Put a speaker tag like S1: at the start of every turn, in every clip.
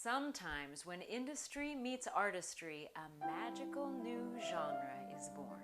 S1: Sometimes when industry meets artistry, a magical new genre is born.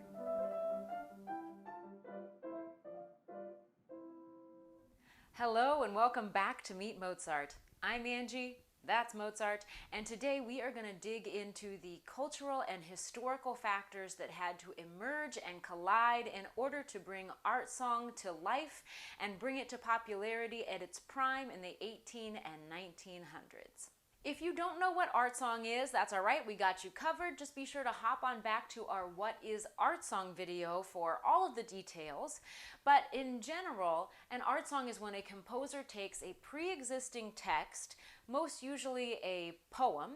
S1: Hello and welcome back to Meet Mozart. I'm Angie, that's Mozart, and today we are going to dig into the cultural and historical factors that had to emerge and collide in order to bring art song to life and bring it to popularity at its prime in the 18 and 1900s. If you don't know what art song is, that's all right, we got you covered. Just be sure to hop on back to our What is Art Song video for all of the details. But in general, an art song is when a composer takes a pre-existing text, most usually a poem,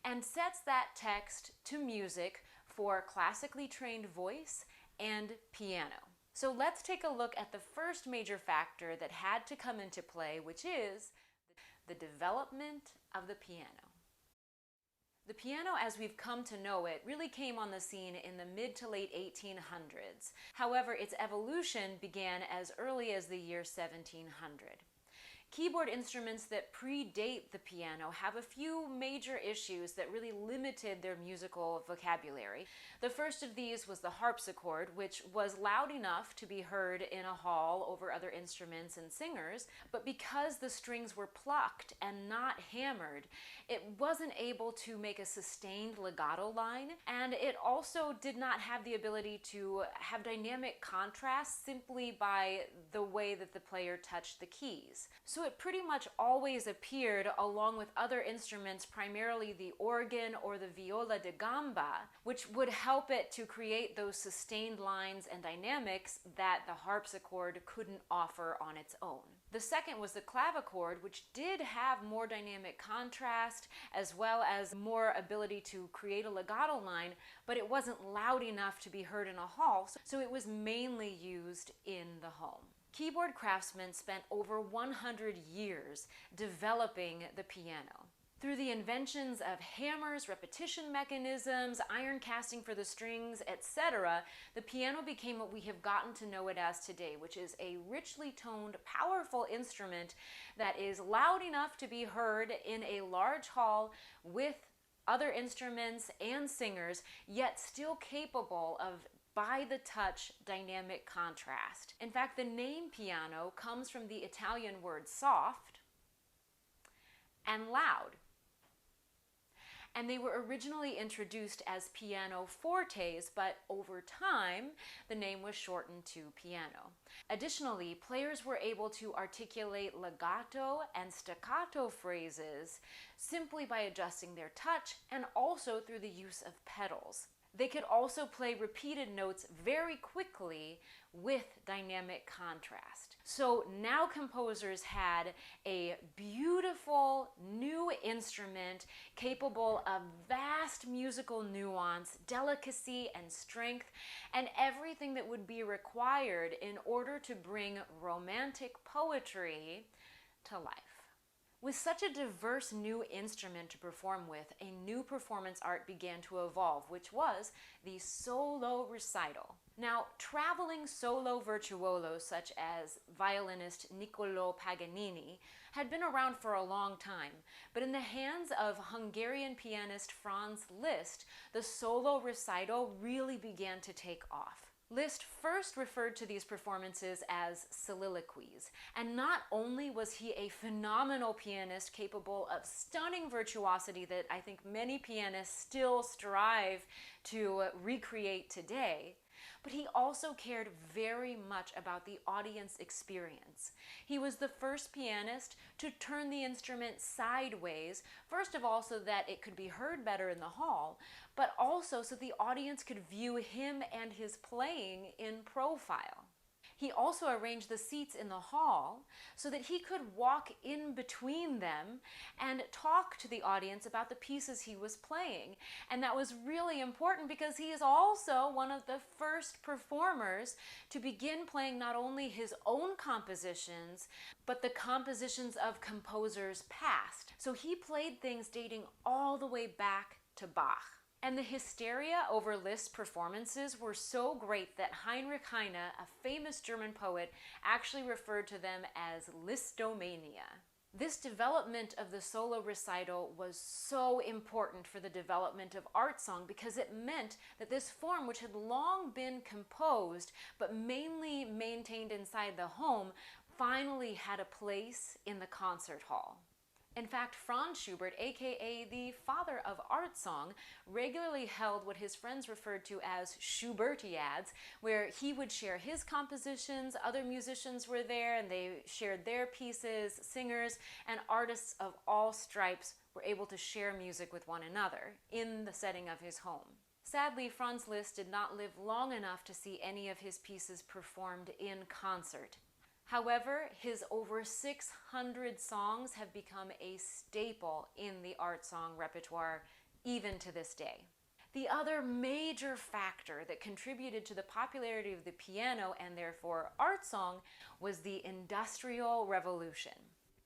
S1: and sets that text to music for classically trained voice and piano. So let's take a look at the first major factor that had to come into play, which is the development of the piano. The piano, as we've come to know it, really came on the scene in the mid to late 1800s. However, its evolution began as early as the year 1700. Keyboard instruments that predate the piano have a few major issues that really limited their musical vocabulary. The first of these was the harpsichord, which was loud enough to be heard in a hall over other instruments and singers, but because the strings were plucked and not hammered, it wasn't able to make a sustained legato line, and it also did not have the ability to have dynamic contrast simply by the way that the player touched the keys. So it pretty much always appeared along with other instruments, primarily the organ or the viola da gamba, which would help it to create those sustained lines and dynamics that the harpsichord couldn't offer on its own. The second was the clavichord, which did have more dynamic contrast as well as more ability to create a legato line, but it wasn't loud enough to be heard in a hall, so it was mainly used in the home. Keyboard craftsmen spent over 100 years developing the piano. Through the inventions of hammers, repetition mechanisms, iron casting for the strings, etc., the piano became what we have gotten to know it as today, which is a richly toned, powerful instrument that is loud enough to be heard in a large hall with other instruments and singers, yet still capable of by the touch dynamic contrast. In fact, the name piano comes from the Italian word soft and loud. And they were originally introduced as piano fortes, but over time, the name was shortened to piano. Additionally, players were able to articulate legato and staccato phrases simply by adjusting their touch and also through the use of pedals. They could also play repeated notes very quickly with dynamic contrast. So now composers had a beautiful new instrument capable of vast musical nuance, delicacy, and strength, and everything that would be required in order to bring romantic poetry to life. With such a diverse new instrument to perform with, a new performance art began to evolve, which was the solo recital. Now, traveling solo virtuosos such as violinist Niccolò Paganini had been around for a long time, but in the hands of Hungarian pianist Franz Liszt, the solo recital really began to take off. Liszt first referred to these performances as soliloquies, and not only was he a phenomenal pianist capable of stunning virtuosity that I think many pianists still strive to recreate today, but he also cared very much about the audience experience. He was the first pianist to turn the instrument sideways, first of all so that it could be heard better in the hall, but also so the audience could view him and his playing in profile. He also arranged the seats in the hall so that he could walk in between them and talk to the audience about the pieces he was playing. And that was really important because he is also one of the first performers to begin playing not only his own compositions, but the compositions of composers past. So he played things dating all the way back to Bach. And the hysteria over Liszt's performances were so great that Heinrich Heine, a famous German poet, actually referred to them as Listomania. This development of the solo recital was so important for the development of art song because it meant that this form, which had long been composed but mainly maintained inside the home, finally had a place in the concert hall. In fact, Franz Schubert, aka the father of art song, regularly held what his friends referred to as Schubertiads, where he would share his compositions, other musicians were there and they shared their pieces, singers, and artists of all stripes were able to share music with one another in the setting of his home. Sadly, Franz Liszt did not live long enough to see any of his pieces performed in concert. However, his over 600 songs have become a staple in the art song repertoire, even to this day. The other major factor that contributed to the popularity of the piano and therefore art song was the Industrial Revolution.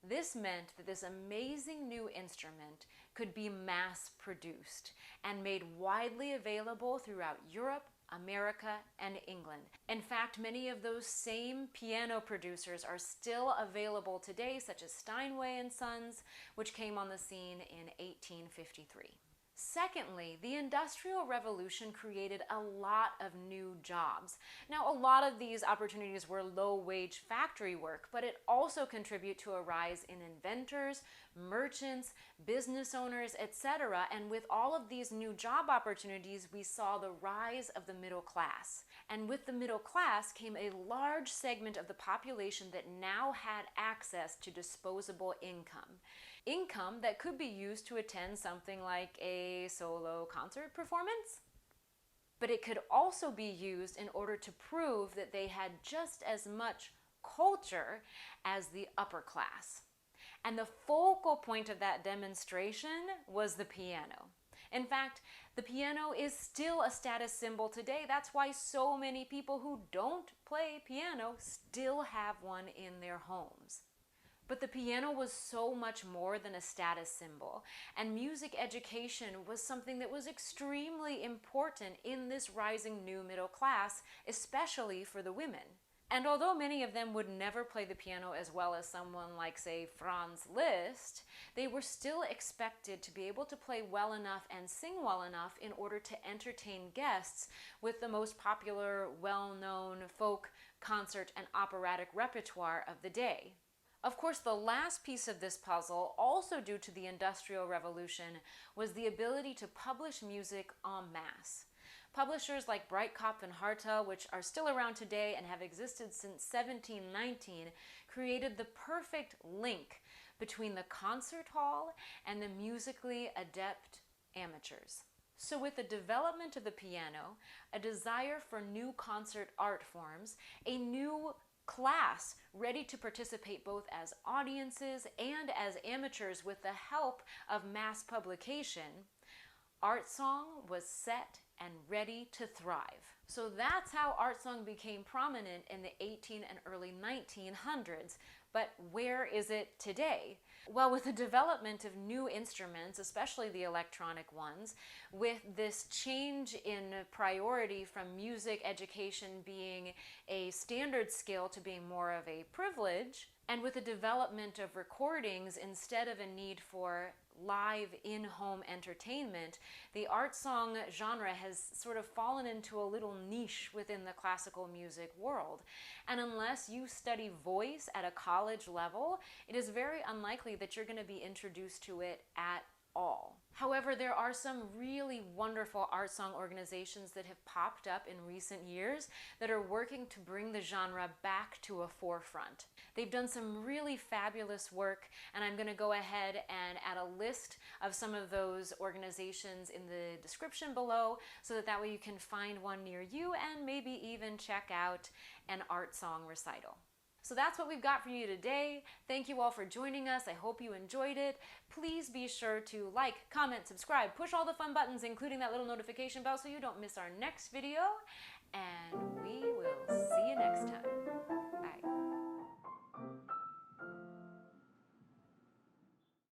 S1: This meant that this amazing new instrument could be mass-produced and made widely available throughout Europe, America, and England. In fact, many of those same piano producers are still available today, such as Steinway and Sons, which came on the scene in 1853. Secondly, the Industrial Revolution created a lot of new jobs. Now, a lot of these opportunities were low-wage factory work, but it also contributed to a rise in inventors, merchants, business owners, etc. And with all of these new job opportunities, we saw the rise of the middle class. And with the middle class came a large segment of the population that now had access to disposable income. Income that could be used to attend something like a solo concert performance. But it could also be used in order to prove that they had just as much culture as the upper class. And the focal point of that demonstration was the piano. In fact, the piano is still a status symbol today. That's why so many people who don't play piano still have one in their homes. But the piano was so much more than a status symbol, and music education was something that was extremely important in this rising new middle class, especially for the women. And although many of them would never play the piano as well as someone like, say, Franz Liszt, they were still expected to be able to play well enough and sing well enough in order to entertain guests with the most popular, well-known folk, concert, and operatic repertoire of the day. Of course, the last piece of this puzzle, also due to the Industrial Revolution, was the ability to publish music en masse. Publishers like Breitkopf and Hartel, which are still around today and have existed since 1719, created the perfect link between the concert hall and the musically adept amateurs. So with the development of the piano, a desire for new concert art forms, a new class ready to participate both as audiences and as amateurs with the help of mass publication, art song was set and ready to thrive. So that's how art song became prominent in the 18 and early 1900s. But where is it today? Well, with the development of new instruments, especially the electronic ones, with this change in priority from music education being a standard skill to being more of a privilege, and with the development of recordings instead of a need for live in-home entertainment, the art song genre has sort of fallen into a little niche within the classical music world. And unless you study voice at a college level, it is very unlikely that you're going to be introduced to it at all. However, there are some really wonderful art song organizations that have popped up in recent years that are working to bring the genre back to a forefront. They've done some really fabulous work, and I'm going to go ahead and add a list of some of those organizations in the description below so that way you can find one near you and maybe even check out an art song recital. So that's what we've got for you today. Thank you all for joining us. I hope you enjoyed it. Please be sure to like, comment, subscribe, push all the fun buttons, including that little notification bell so you don't miss our next video. And we will see you next time. Bye.